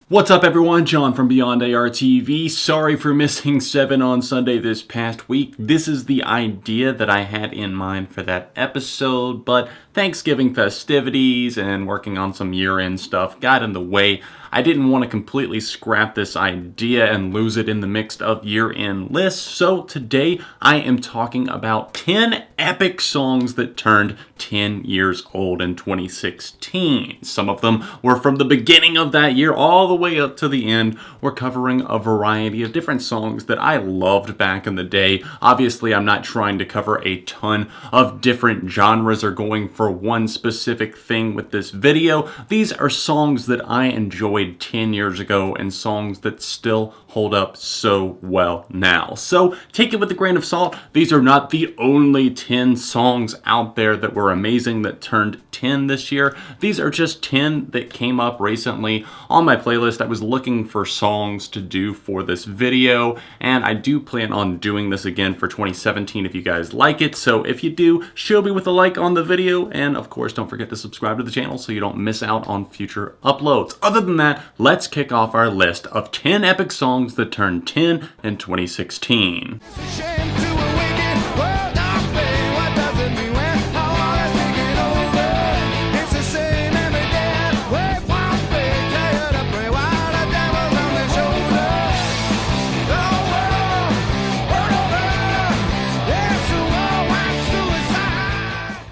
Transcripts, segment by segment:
What's up everyone, John from Beyond ARTV. Sorry for missing 7 on Sunday this past week. This is the idea that I had in mind for that episode, but Thanksgiving festivities and working on some year-end stuff got in the way. I didn't want to completely scrap this idea and lose it in the mix of year-end lists, so today I am talking about 10 epic songs that turned 10 years old in 2016. Some of them were from the beginning of that year all the way up to the end. We're covering a variety of different songs that I loved back in the day. Obviously, I'm not trying to cover a ton of different genres or going for one specific thing with this video. These are songs that I enjoyed 10 years ago and songs that still hold up so well now. So take it with a grain of salt. These are not the only 10 songs out there that were amazing that turned 10 this year. These are just 10 that came up recently on my playlist. I was looking for songs to do for this video, and I do plan on doing this again for 2017 if you guys like it. So if you do, show me with a like on the video, and of course don't forget to subscribe to the channel so you don't miss out on future uploads. Other than that, let's kick off our list of 10 epic songs that turned 10 in 2016.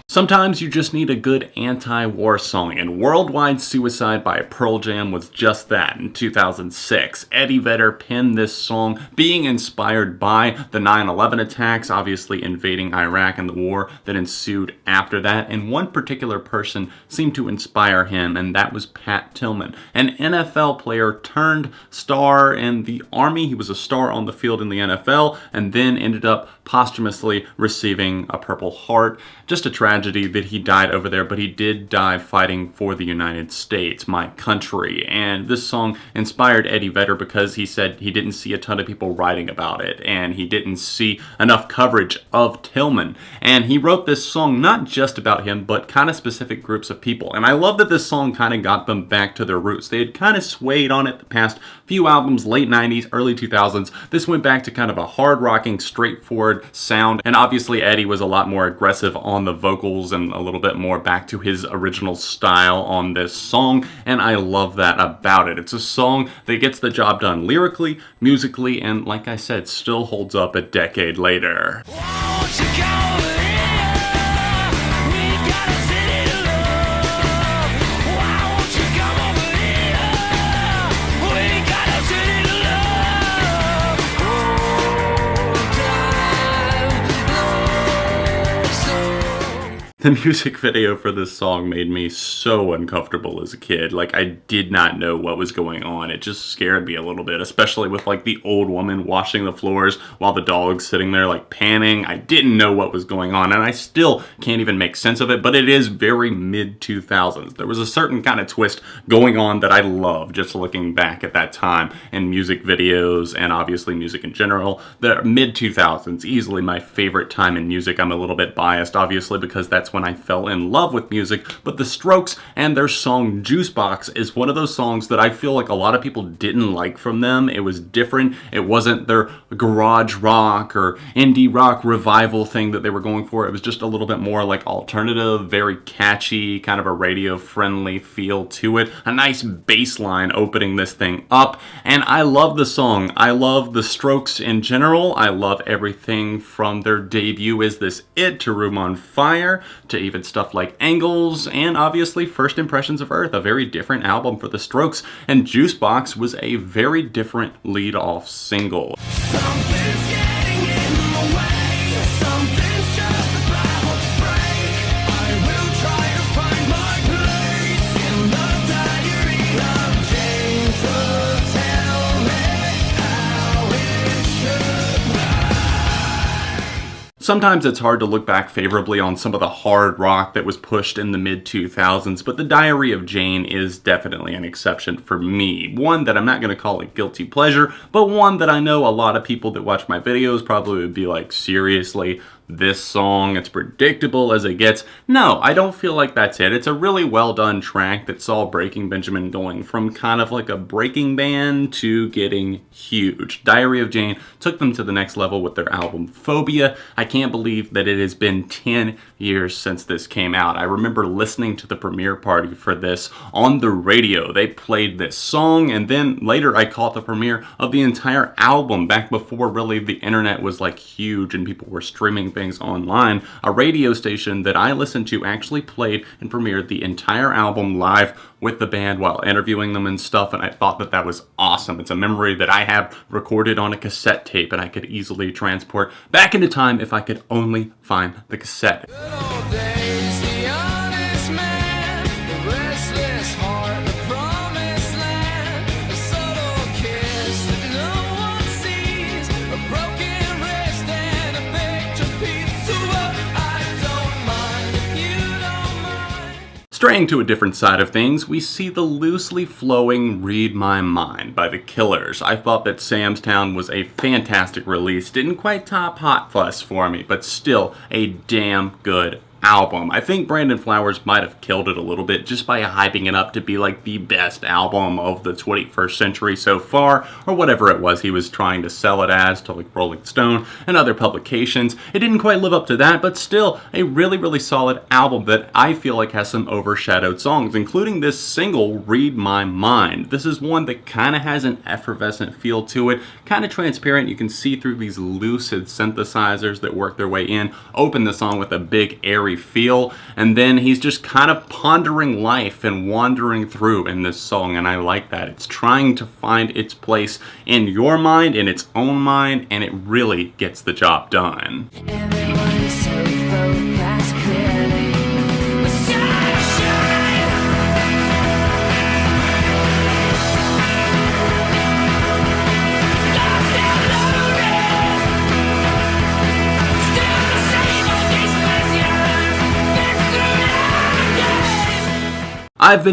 Sometimes you just need a good anti-war song, and Worldwide Suicide by Pearl Jam was just that in 2006. Eddie Vedder penned this song being inspired by the 9/11 attacks, obviously invading Iraq and the war that ensued after that, and one particular person seemed to inspire him, and that was Pat Tillman, an NFL player turned star in the Army. He was a star on the field in the NFL, and then ended up posthumously receiving a Purple Heart. Just a tragedy that he died over there, but he did die fighting for the United States, my country. And this song inspired Eddie Vedder because he said he didn't see a ton of people writing about it, and he didn't see enough coverage of Tillman. And he wrote this song not just about him, but kind of specific groups of people. And I love that this song kind of got them back to their roots. They had kind of swayed on it the past few albums, late 90s, early 2000s. This went back to kind of a hard-rocking, straightforward sound, and obviously Eddie was a lot more aggressive on the vocals and a little bit more back to his original style on this song, and I love that about it. It's a song that gets the job done lyrically, musically, and like I said, still holds up a decade later. The music video for this song made me so uncomfortable as a kid. Like, I did not know what was going on. It just scared me a little bit, especially with like the old woman washing the floors while the dog's sitting there like panning. I didn't know what was going on, and I still can't even make sense of it, but it is very mid-2000s. There was a certain kind of twist going on that I love just looking back at that time in music videos and obviously music in general. The mid-2000s, easily my favorite time in music. I'm a little bit biased, obviously, because that's when I fell in love with music, but The Strokes and their song Juicebox is one of those songs that I feel like a lot of people didn't like from them. It was different. It wasn't their garage rock or indie rock revival thing that they were going for. It was just a little bit more like alternative, very catchy, kind of a radio-friendly feel to it. A nice bass line opening this thing up, and I love the song. I love The Strokes in general. I love everything from their debut Is This It to Room on Fire, to even stuff like Angles, and obviously First Impressions of Earth, a very different album for The Strokes, and Juicebox was a very different lead-off single. Something's getting in the way, something's just about to break. I will try to find my place in the diary of James, so tell me how it should be. Sometimes it's hard to look back favorably on some of the hard rock that was pushed in the mid-2000s, but The Diary of Jane is definitely an exception for me. One that I'm not going to call a guilty pleasure, but one that I know a lot of people that watch my videos probably would be like, seriously? this song, it's predictable as it gets. No, I don't feel like that's it. It's a really well done track that saw Breaking Benjamin going from kind of like a breaking band to getting huge. Diary of Jane took them to the next level with their album Phobia. I can't believe that it has been 10 years since this came out. I remember listening to the premiere party for this on the radio. They played this song, and then later I caught the premiere of the entire album back before really the internet was like huge and people were streaming things online. A radio station that I listened to actually played and premiered the entire album live with the band while interviewing them and stuff, and I thought that that was awesome. It's a memory that I have recorded on a cassette tape and I could easily transport back into time if I could only find the cassette. Good old days, the honest man, the restless heart, the promised land, a subtle kiss that no one sees, a broken wrist and a picture piece. So I don't mind if you don't mind. Straying to a different side of things, we see the loosely flowing Read My Mind by The Killers. I thought that Sam's Town was a fantastic release. Didn't quite top Hot Fuss for me, but still a damn good album. I think Brandon Flowers might have killed it a little bit just by hyping it up to be like the best album of the 21st century so far, or whatever it was he was trying to sell it as to like Rolling Stone and other publications. It didn't quite live up to that, but still a really, really solid album that I feel like has some overshadowed songs, including this single, Read My Mind. This is one that kind of has an effervescent feel to it, kind of transparent. You can see through these lucid synthesizers that work their way in, open the song with a big airy feel, and then he's just kind of pondering life and wandering through in this song, and I like that. It's trying to find its place in your mind, in its own mind, and it really gets the job done. Everyone is so focused clearly. The sunshine. Lost and lonely. Still the same old expressions. Been through long days. I've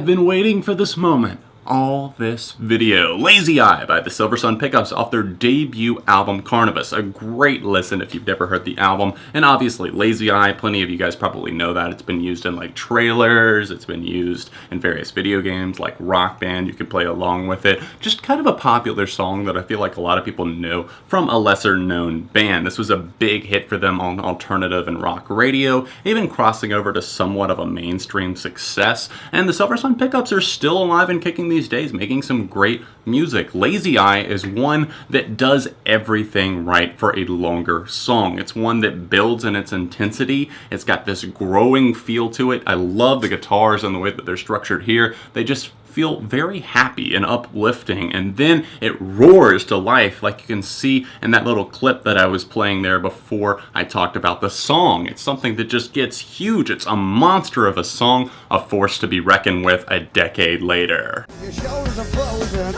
been waiting for this moment. All this video. Lazy Eye by the Silver Sun Pickups off their debut album Carnivus. A great listen if you've never heard the album. And obviously Lazy Eye, plenty of you guys probably know that. It's been used in like trailers, it's been used in various video games like Rock Band. You can play along with it. Just kind of a popular song that I feel like a lot of people know from a lesser known band. This was a big hit for them on alternative and rock radio, even crossing over to somewhat of a mainstream success. And the Silver Sun Pickups are still alive and kicking these days, making some great music. Lazy Eye is one that does everything right for a longer song. It's one that builds in its intensity. It's got this growing feel to it. I love the guitars and the way that they're structured here. They just feel very happy and uplifting, and then it roars to life like you can see in that little clip that I was playing there before I talked about the song. It's something that just gets huge. It's a monster of a song, a force to be reckoned with a decade later. Your shoulders are frozen,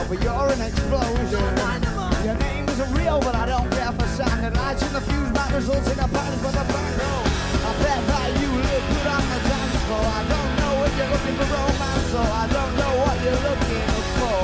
but you're an explosion. Your name isn't real, but I don't care for sound. It lights in the fuse, my results in a panic for the back row. I bet that you look good on the dance floor. I don't know if you're looking for romance, so I don't know what you're looking for.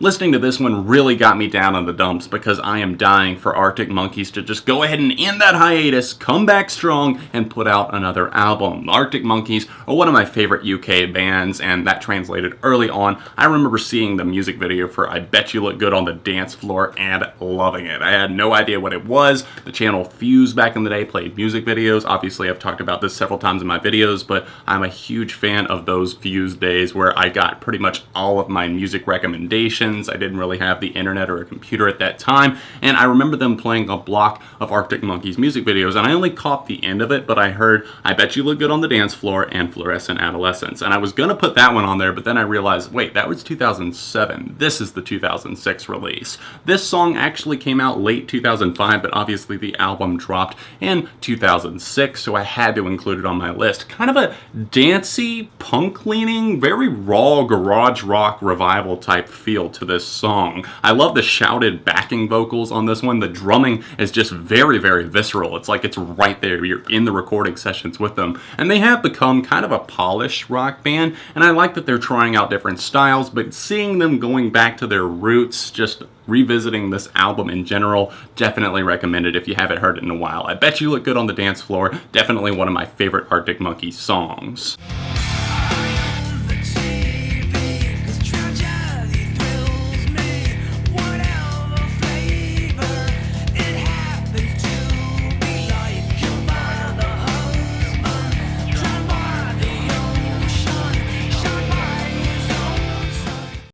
Listening to this one really got me down in the dumps because I am dying for Arctic Monkeys to just go ahead and end that hiatus, come back strong, and put out another album. Arctic Monkeys are one of my favorite UK bands, and that translated early on. I remember seeing the music video for I Bet You Look Good on the Dance Floor and loving it. I had no idea what it was. The channel Fuse back in the day played music videos. Obviously, I've talked about this several times in my videos, but I'm a huge fan of those Fuse days where I got pretty much all of my music recommendations. I didn't really have the internet or a computer at that time, and I remember them playing a block of Arctic Monkeys music videos, and I only caught the end of it, but I heard I Bet You Look Good on the Dance Floor and Fluorescent Adolescence, and I was gonna put that one on there, but then I realized, wait, that was 2007. This is the 2006 release. This song actually came out late 2005, but obviously the album dropped in 2006, so I had to include it on my list. Kind of a dancey, punk-leaning, very raw garage rock revival type feel to to this song. I love the shouted backing vocals on this one. The drumming is just very, very visceral. It's like it's right there. You're in the recording sessions with them. And they have become kind of a polished rock band, and I like that they're trying out different styles, but seeing them going back to their roots, just revisiting this album in general, definitely recommend it if you haven't heard it in a while. I Bet You Look Good on the Dance Floor, definitely one of my favorite Arctic Monkeys songs.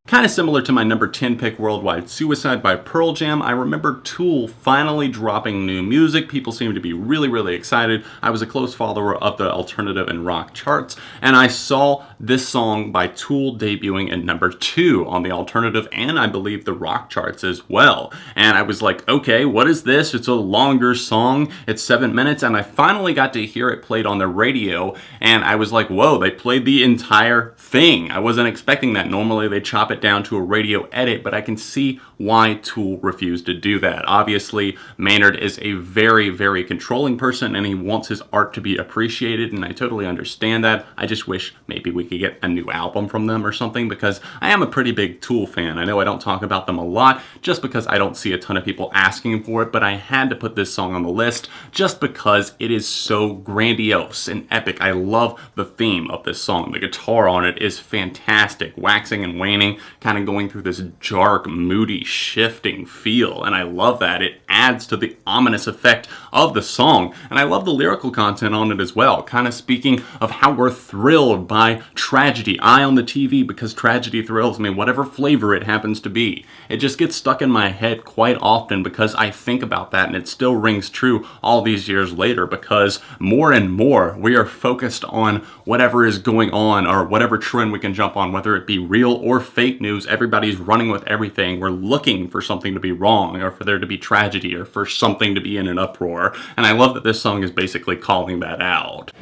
Kind of similar to my number 10 pick, Worldwide Suicide by Pearl Jam. I remember Tool finally dropping new music. People seemed to be really, really excited. I was a close follower of the alternative and rock charts, and I saw this song by Tool debuting at number 2 on the alternative and I believe the rock charts as well. And I was like, okay, what is this? It's a longer song. It's 7 minutes, and I finally got to hear it played on the radio, and I was like, whoa, they played the entire thing. I wasn't expecting that. Normally they chop it down to a radio edit, but I can see why Tool refused to do that. Obviously, Maynard is a very, very controlling person, and he wants his art to be appreciated, and I totally understand that. I just wish maybe we could get a new album from them or something, because I am a pretty big Tool fan. I know I don't talk about them a lot, just because I don't see a ton of people asking for it, but I had to put this song on the list just because it is so grandiose and epic. I love the theme of this song. The guitar on it is fantastic, waxing and waning, kind of going through this dark, moody, shifting feel, and I love that. It adds to the ominous effect of the song, and I love the lyrical content on it as well, kind of speaking of how we're thrilled by tragedy. Eye on the TV because tragedy thrills me, whatever flavor it happens to be. It just gets stuck in my head quite often because I think about that, and it still rings true all these years later, because more and more we are focused on whatever is going on or whatever trend we can jump on, whether it be real or fake news. Everybody's running with everything. We're looking for something to be wrong, or for there to be tragedy, or for something to be in an uproar. And I love that this song is basically calling that out.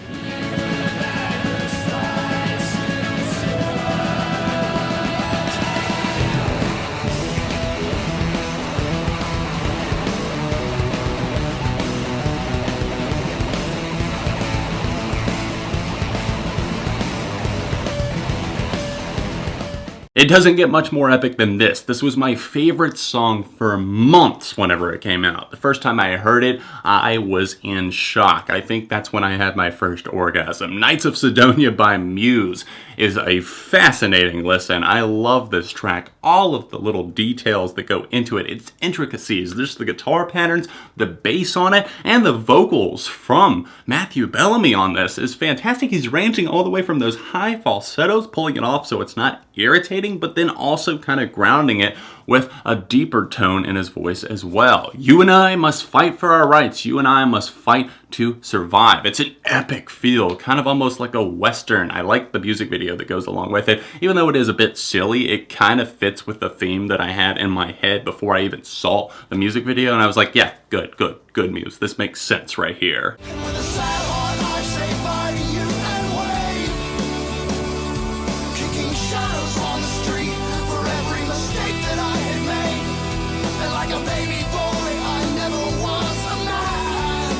It doesn't get much more epic than this. This was my favorite song for months whenever it came out. The first time I heard it, I was in shock. I think that's when I had my first orgasm. Nights of Cydonia by Muse is a fascinating listen. I love this track. All of the little details that go into it, its intricacies, just the guitar patterns, the bass on it, and the vocals from Matthew Bellamy on this is fantastic. He's ranging all the way from those high falsettos, pulling it off so it's not irritating, but then also kind of grounding it with a deeper tone in his voice as well. You and I must fight for our rights. You and I must fight to survive. It's an epic feel, kind of almost like a Western. I like the music video that goes along with it. Even though it is a bit silly, it kind of fits with the theme that I had in my head before I even saw the music video, and I was like, yeah, good Muse. This makes sense right here. With a sad heart, I say bye to you and wave. Kicking shadows on the street for every mistake that I had made. And like a baby boy, I never was a man.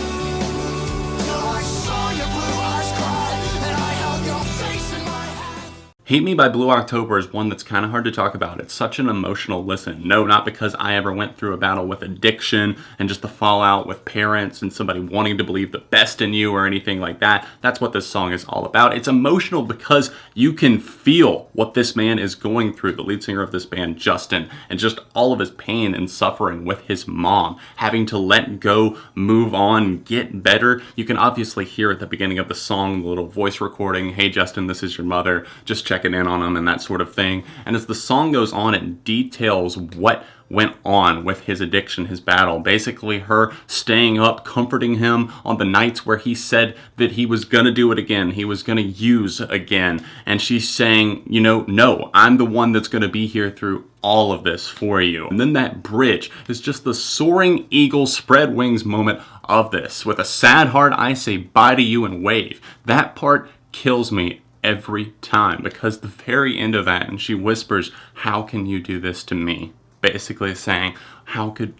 Till I saw your blue eyes cry, and I held your face in my hand. Hate Me by Blue October is one that's kind of hard to talk about. It's such an emotional listen. No, not because I ever went through a battle with addiction and just the fallout with parents and somebody wanting to believe the best in you or anything like that. That's what this song is all about. It's emotional because you can feel what this man is going through, the lead singer of this band, Justin, and just all of his pain and suffering with his mom, having to let go, move on, get better. You can obviously hear at the beginning of the song, the little voice recording, "Hey Justin, this is your mother," just checking in on him and that sort of thing. And as the song goes on, it details what went on with his addiction, his battle. Basically her staying up, comforting him on the nights where he said that he was gonna do it again, he was gonna use again. And she's saying, you know, no, I'm the one that's gonna be here through all of this for you. And then that bridge is just the soaring eagle spread wings moment of this. With a sad heart, I say bye to you and wave. That part kills me every time, because the very end of that, and she whispers, "How can you do this to me?" Basically saying,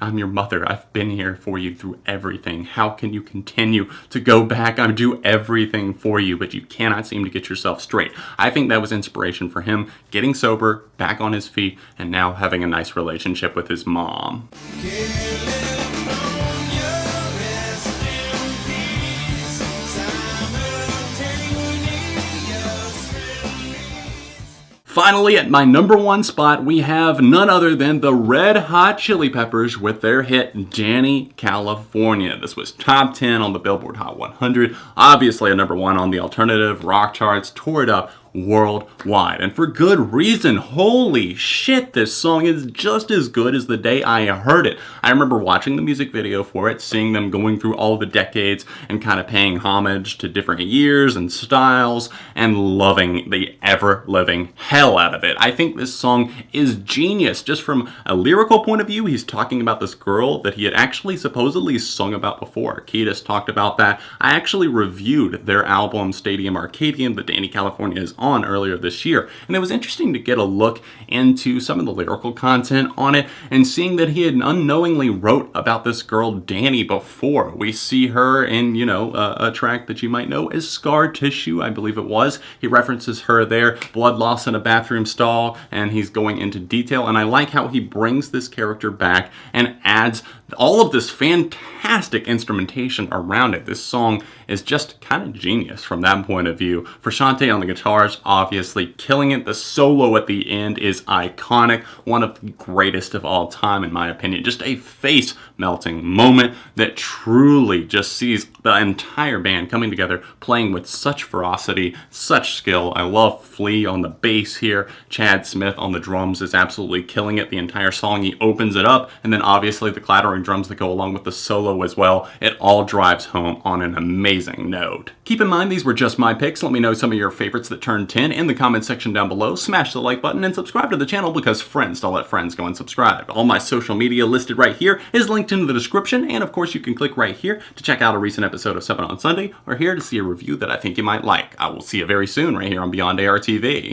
I'm your mother. I've been here for you through everything. How can you continue to go back? I do everything for you, but you cannot seem to get yourself straight. I think that was inspiration for him getting sober, back on his feet, and now having a nice relationship with his mom. Finally, at my number one spot, we have none other than the Red Hot Chili Peppers with their hit, Janney California. This was top 10 on the Billboard Hot 100, obviously a number one on the alternative rock charts, tore it up worldwide, and for good reason. Holy shit, this song is just as good as the day I heard it. I remember watching the music video for it, seeing them going through all the decades and kind of paying homage to different years and styles, and loving the ever-living hell out of it. I think this song is genius. Just from a lyrical point of view, he's talking about this girl that he had actually supposedly sung about before. Kiedis talked about that. I actually reviewed their album Stadium Arcadium that Janney California is on earlier this year, and it was interesting to get a look into some of the lyrical content on it, and seeing that he had unknowingly wrote about this girl Danny before. We see her in, a track that you might know as Scar Tissue, I believe it was. He references her there, blood loss in a bathroom stall, and he's going into detail, and I like how he brings this character back and adds all of this fantastic instrumentation around it. This song is just kind of genius from that point of view. Frusciante on the guitars, obviously killing it. The solo at the end is iconic, one of the greatest of all time in my opinion. Just a face-melting moment that truly just sees the entire band coming together, playing with such ferocity, such skill. I love Flea on the bass here. Chad Smith on the drums is absolutely killing it the entire song. He opens it up, and then obviously the clattering drums that go along with the solo as well. It all drives home on an amazing note. Keep in mind, these were just my picks. Let me know some of your favorites that turned 10 in the comment section down below. Smash the like button and subscribe to the channel, because friends don't let friends go unsubscribed. All my social media listed right here is linked in the description, and of course you can click right here to check out a recent episode of 7 on Sunday, or here to see a review that I think you might like. I will see you very soon right here on Beyond ARTV.